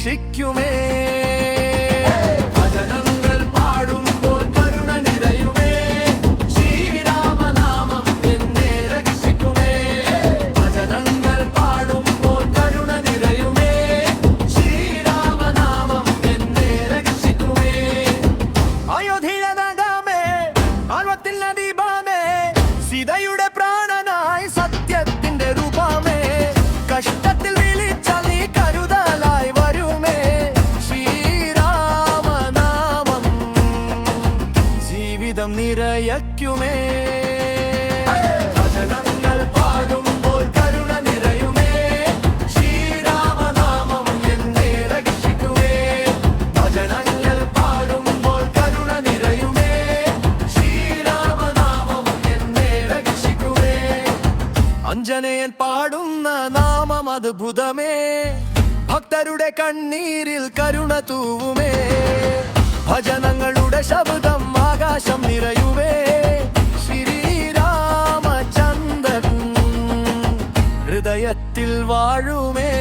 രക്ഷിക്കുമേ. സീതയുടെ പ്രാണനായി സത്യത്തിന്റെ രൂപമേ, കഷ്ടത്തിൽ വിളിച്ചാൽ നീ കരുതലായി വരുമേ. ശ്രീരാമനാമം ജീവിതം നിറയയ്ക്കുമേ. ഭജനങ്ങൾ പാടുമ്പോൾ കരുണ നിറയുമേ. ശ്രീരാമനാമം എന്നെ രക്ഷിക്കുമേ. ഭജനങ്ങൾ പാടുമ്പോൾ കരുണ നിറയുമേ. അഞ്ജനയൻ പാടുന്ന നാമം അദ്ഭുതമേ, ഭക്തരുടെ കണ്ണീരിൽ കരുണ തൂവുമേ. ഭജനങ്ങളുടെ ശബ്ദം ആകാശം നിറയുമേ. ശ്രീരാമചന്ദ്രൻ ഹൃദയത്തിൽ വാഴുമേ.